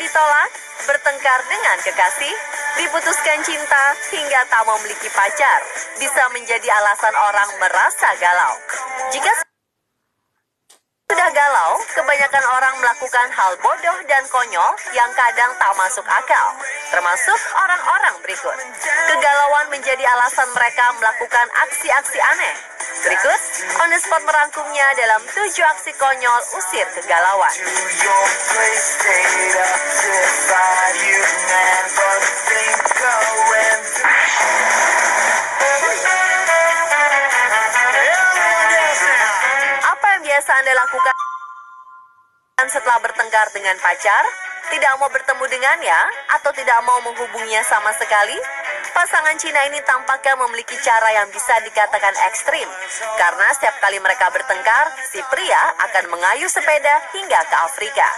ditolak, bertengkar dengan kekasih, diputuskan cinta, hingga tak memiliki pacar, bisa menjadi alasan orang merasa galau. Jika sudah galau, kebanyakan orang melakukan hal bodoh dan konyol yang kadang tak masuk akal, termasuk orang-orang berikut. Kegalauan menjadi alasan mereka melakukan aksi-aksi aneh. Berikut, On The Spot merangkumnya dalam 7 aksi konyol usir kegalauan. Apa yang biasa Anda lakukan setelah bertengkar dengan pacar? Tidak mau bertemu dengannya atau tidak mau menghubunginya sama sekali? Pasangan Cina ini tampaknya memiliki cara yang bisa dikatakan ekstrim. Karena setiap kali mereka bertengkar, si pria akan mengayuh sepeda hingga ke Afrika.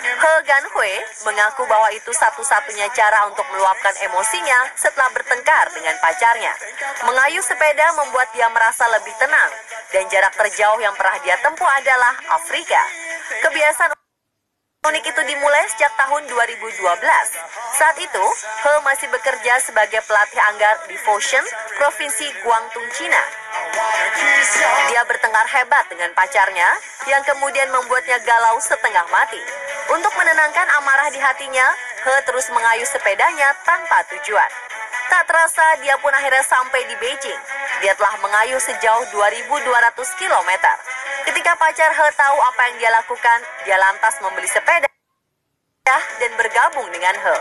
He Ganhui mengaku bahwa itu satu-satunya cara untuk meluapkan emosinya setelah bertengkar dengan pacarnya. Mengayuh sepeda membuat dia merasa lebih tenang, dan jarak terjauh yang pernah dia tempuh adalah Afrika. Kebiasaan unik itu dimulai sejak tahun 2012. Saat itu, He masih bekerja sebagai pelatih anggar di Foshan, Provinsi Guangdong, Cina. Dia bertengkar hebat dengan pacarnya, yang kemudian membuatnya galau setengah mati. Untuk menenangkan amarah di hatinya, He terus mengayuh sepedanya tanpa tujuan. Tak terasa, dia pun akhirnya sampai di Beijing. Dia telah mengayuh sejauh 2.200 km. Ketika pacar He tahu apa yang dia lakukan, dia lantas membeli sepeda dan bergabung dengan He.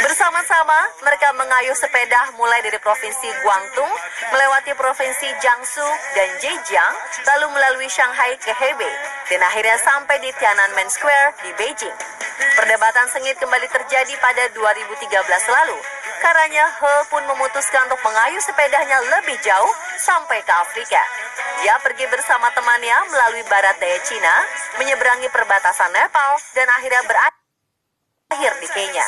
Bersama-sama, mereka mengayuh sepeda mulai dari Provinsi Guangdong, melewati Provinsi Jiangsu dan Zhejiang, lalu melalui Shanghai ke Hebei, dan akhirnya sampai di Tiananmen Square di Beijing. Perdebatan sengit kembali terjadi pada 2013 lalu. Karenanya, He pun memutuskan untuk mengayuh sepedanya lebih jauh sampai ke Afrika. Dia pergi bersama temannya melalui barat daya Cina, menyeberangi perbatasan Nepal, dan akhirnya berakhir di Kenya.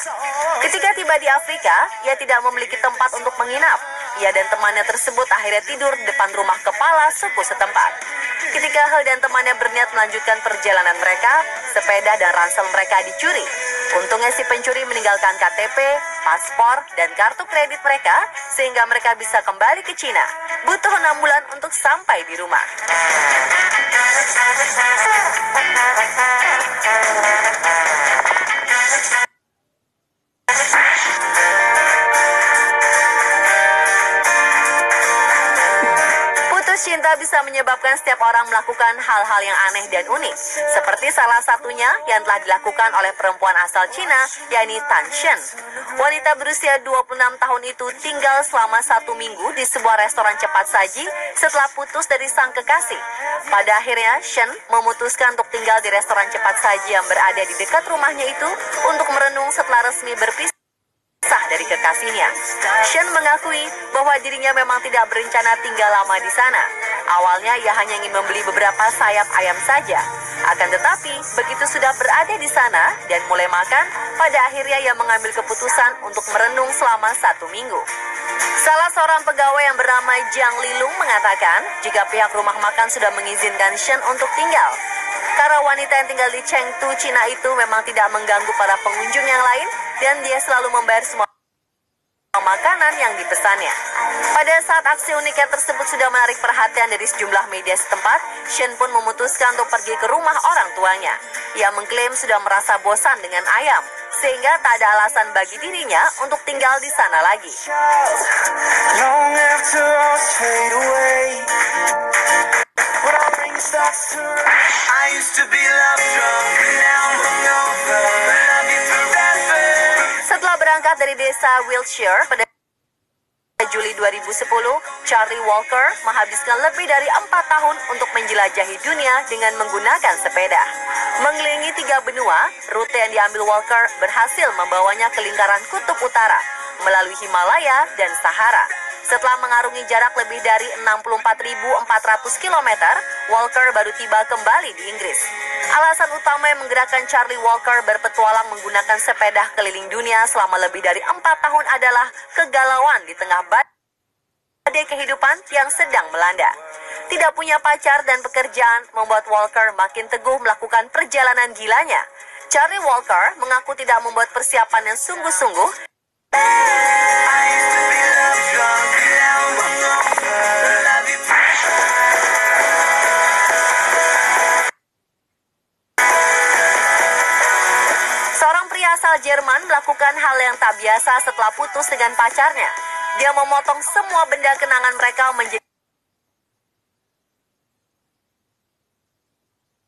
Ketika tiba di Afrika, ia tidak memiliki tempat untuk menginap. Ia dan temannya tersebut akhirnya tidur di depan rumah kepala suku setempat. Ketika He dan temannya berniat melanjutkan perjalanan mereka, sepeda dan ransel mereka dicuri. Untungnya si pencuri meninggalkan KTP, paspor, dan kartu kredit mereka sehingga mereka bisa kembali ke Cina. Butuh 6 bulan untuk sampai di rumah. Cinta bisa menyebabkan setiap orang melakukan hal-hal yang aneh dan unik. Seperti salah satunya yang telah dilakukan oleh perempuan asal Cina, yakni Tan Shen. Wanita berusia 26 tahun itu tinggal selama 1 minggu di sebuah restoran cepat saji setelah putus dari sang kekasih. Pada akhirnya, Shen memutuskan untuk tinggal di restoran cepat saji yang berada di dekat rumahnya itu untuk merenung setelah resmi berpisah dari kekasihnya. Shen mengakui bahwa dirinya memang tidak berencana tinggal lama di sana. Awalnya ia hanya ingin membeli beberapa sayap ayam saja. Akan tetapi, begitu sudah berada di sana dan mulai makan, pada akhirnya ia mengambil keputusan untuk merenung selama 1 minggu. Salah seorang pegawai yang bernama Jiang Lilung mengatakan, jika pihak rumah makan sudah mengizinkan Shen untuk tinggal, karena wanita yang tinggal di Chengdu, Cina itu memang tidak mengganggu para pengunjung yang lain, dan dia selalu membayar semua makanan yang dipesannya. Pada saat aksi uniknya tersebut sudah menarik perhatian dari sejumlah media setempat, Shen pun memutuskan untuk pergi ke rumah orang tuanya. Ia mengklaim sudah merasa bosan dengan ayam, sehingga tak ada alasan bagi dirinya untuk tinggal di sana lagi. Setelah berangkat dari desa Wiltshire pada Juli 2010, Charlie Walker menghabiskan lebih dari 4 tahun untuk menjelajahi dunia dengan menggunakan sepeda. Mengelilingi 3 benua, rute yang diambil Walker berhasil membawanya ke lingkaran kutub utara, melalui Himalaya dan Sahara. Setelah mengarungi jarak lebih dari 64.400 km, Walker baru tiba kembali di Inggris. Alasan utama yang menggerakkan Charlie Walker berpetualang menggunakan sepeda keliling dunia selama lebih dari 4 tahun adalah kegalauan di tengah badai kehidupan yang sedang melanda. Tidak punya pacar dan pekerjaan membuat Walker makin teguh melakukan perjalanan gilanya. Charlie Walker mengaku tidak membuat persiapan yang sungguh-sungguh Seorang pria asal Jerman melakukan hal yang tak biasa setelah putus dengan pacarnya. Dia memotong semua benda kenangan mereka menjadi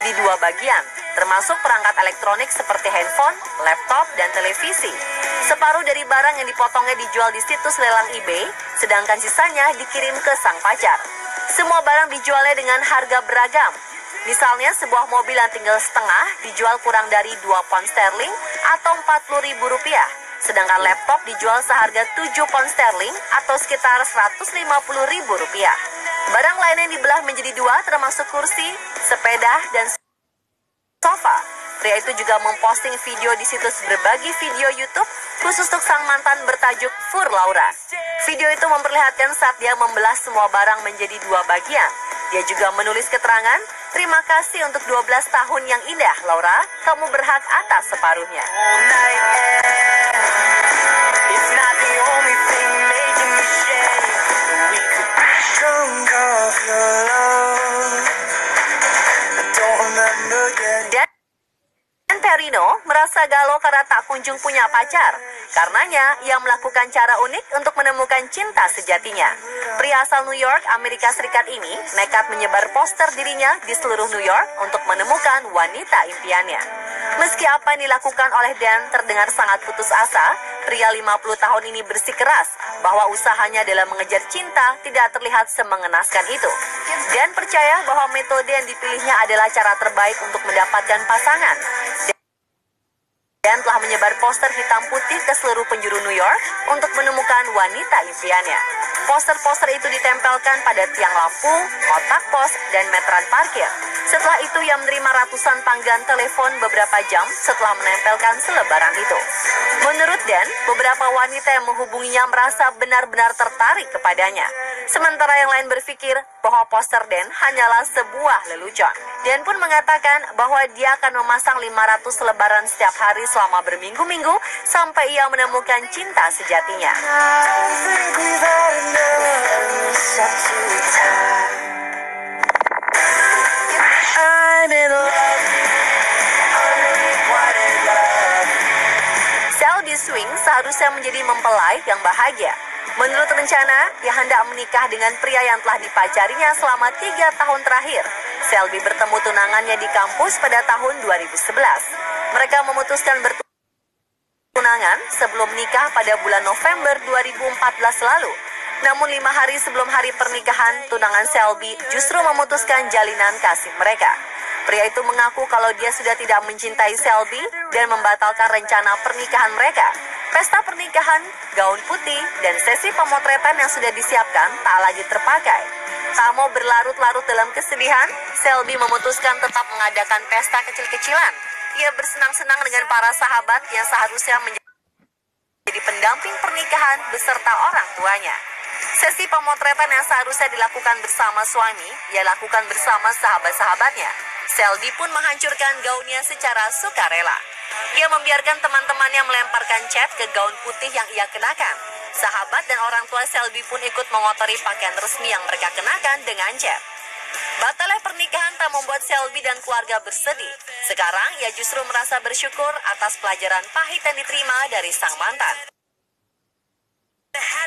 dua bagian, termasuk perangkat elektronik seperti handphone, laptop, dan televisi. Separuh dari barang yang dipotongnya dijual di situs lelang eBay, sedangkan sisanya dikirim ke sang pacar. Semua barang dijualnya dengan harga beragam. Misalnya sebuah mobil yang tinggal setengah dijual kurang dari 2 pound sterling atau Rp40.000. Sedangkan laptop dijual seharga 7 pound sterling atau sekitar Rp150.000. Barang lain yang dibelah menjadi dua termasuk kursi, sepeda, dan sofa. Pria itu juga memposting video di situs berbagi video YouTube khusus untuk sang mantan bertajuk Fur Laura. Video itu memperlihatkan saat dia membelah semua barang menjadi dua bagian. Dia juga menulis keterangan, "Terima kasih untuk 12 tahun yang indah, Laura. Kamu berhak atas separuhnya." Dan Perino merasa galau karena tak kunjung punya pacar. Karenanya, ia melakukan cara unik untuk menemukan cinta sejatinya. Pria asal New York, Amerika Serikat ini nekat menyebar poster dirinya di seluruh New York untuk menemukan wanita impiannya. Meski apa yang dilakukan oleh Dan terdengar sangat putus asa, pria 50 tahun ini bersikeras bahwa usahanya dalam mengejar cinta tidak terlihat semengenaskan itu. Dan percaya bahwa metode yang dipilihnya adalah cara terbaik untuk mendapatkan pasangan. Dan telah menyebar poster hitam putih ke seluruh penjuru New York untuk menemukan wanita impiannya. Poster-poster itu ditempelkan pada tiang lampu, kotak pos, dan meteran parkir. Setelah itu ia menerima ratusan panggilan telepon beberapa jam setelah menempelkan selebaran itu. Menurut Dan, beberapa wanita yang menghubunginya merasa benar-benar tertarik kepadanya. Sementara yang lain berpikir bahwa poster Dan hanyalah sebuah lelucon. Dan pun mengatakan bahwa dia akan memasang 500 selebaran setiap hari selama berminggu-minggu sampai ia menemukan cinta sejatinya. Selby Swing seharusnya menjadi mempelai yang bahagia. Menurut rencana, ia hendak menikah dengan pria yang telah dipacarinya selama 3 tahun terakhir. Selby bertemu tunangannya di kampus pada tahun 2011. Mereka memutuskan bertunangan sebelum nikah pada bulan November 2014 lalu. Namun 5 hari sebelum hari pernikahan, tunangan Selby justru memutuskan jalinan kasih mereka. Pria itu mengaku kalau dia sudah tidak mencintai Selby dan membatalkan rencana pernikahan mereka. Pesta pernikahan, gaun putih, dan sesi pemotretan yang sudah disiapkan tak lagi terpakai. Tak mau berlarut-larut dalam kesedihan, Selby memutuskan tetap mengadakan pesta kecil-kecilan. Ia bersenang-senang dengan para sahabat yang seharusnya menjadi pendamping pernikahan beserta orang tuanya. Sesi pemotretan yang seharusnya dilakukan bersama suami, ia lakukan bersama sahabat-sahabatnya. Selby pun menghancurkan gaunnya secara sukarela. Ia membiarkan teman-temannya melemparkan cat ke gaun putih yang ia kenakan. Sahabat dan orang tua Selby pun ikut mengotori pakaian resmi yang mereka kenakan dengan cat. Batalnya pernikahan tak membuat Selby dan keluarga bersedih. Sekarang ia justru merasa bersyukur atas pelajaran pahit yang diterima dari sang mantan.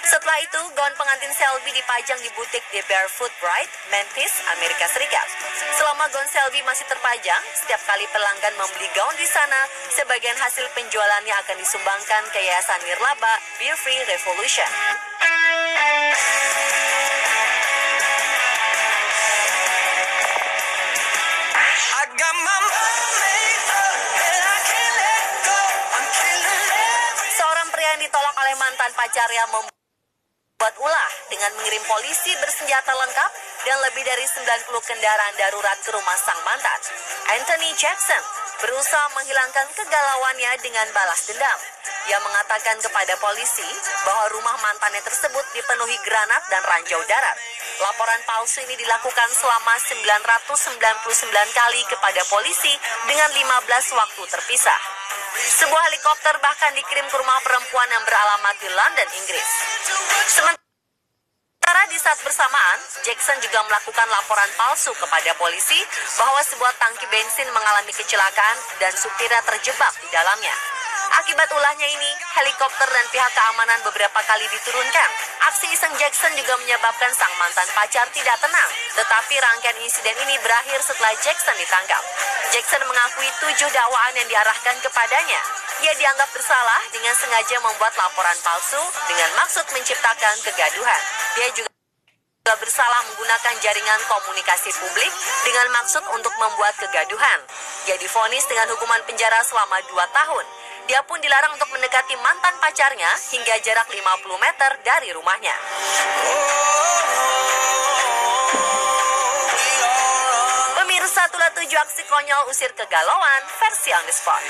Setelah itu, gaun pengantin Selby dipajang di butik The Barefoot Bride, Memphis, Amerika Serikat. Selama gaun Selby masih terpajang, setiap kali pelanggan membeli gaun di sana, sebagian hasil penjualannya akan disumbangkan ke Yayasan Nirlaba Beer Free Revolution. Seorang pria yang ditolak oleh mantan pacarnya membuat ulah dengan mengirim polisi bersenjata lengkap dan lebih dari 90 kendaraan darurat ke rumah sang mantan. Anthony Jackson berusaha menghilangkan kegalauannya dengan balas dendam. Ia mengatakan kepada polisi bahwa rumah mantannya tersebut dipenuhi granat dan ranjau darat. Laporan palsu ini dilakukan selama 999 kali kepada polisi dengan 15 waktu terpisah. Sebuah helikopter bahkan dikirim ke rumah perempuan yang beralamat di London, Inggris. Sementara di saat bersamaan, Jackson juga melakukan laporan palsu kepada polisi bahwa sebuah tangki bensin mengalami kecelakaan dan supirnya terjebak di dalamnya. Akibat ulahnya ini, helikopter dan pihak keamanan beberapa kali diturunkan. Aksi iseng Jackson juga menyebabkan sang mantan pacar tidak tenang. Tetapi rangkaian insiden ini berakhir setelah Jackson ditangkap. Jackson mengakui 7 dakwaan yang diarahkan kepadanya. Ia dianggap bersalah dengan sengaja membuat laporan palsu dengan maksud menciptakan kegaduhan. Dia juga bersalah menggunakan jaringan komunikasi publik dengan maksud untuk membuat kegaduhan. Dia divonis dengan hukuman penjara selama 2 tahun. Dia pun dilarang untuk mendekati mantan pacarnya hingga jarak 50 meter dari rumahnya. Pemirsa, itulah 7 aksi konyol usir kegalauan versi On The Spot.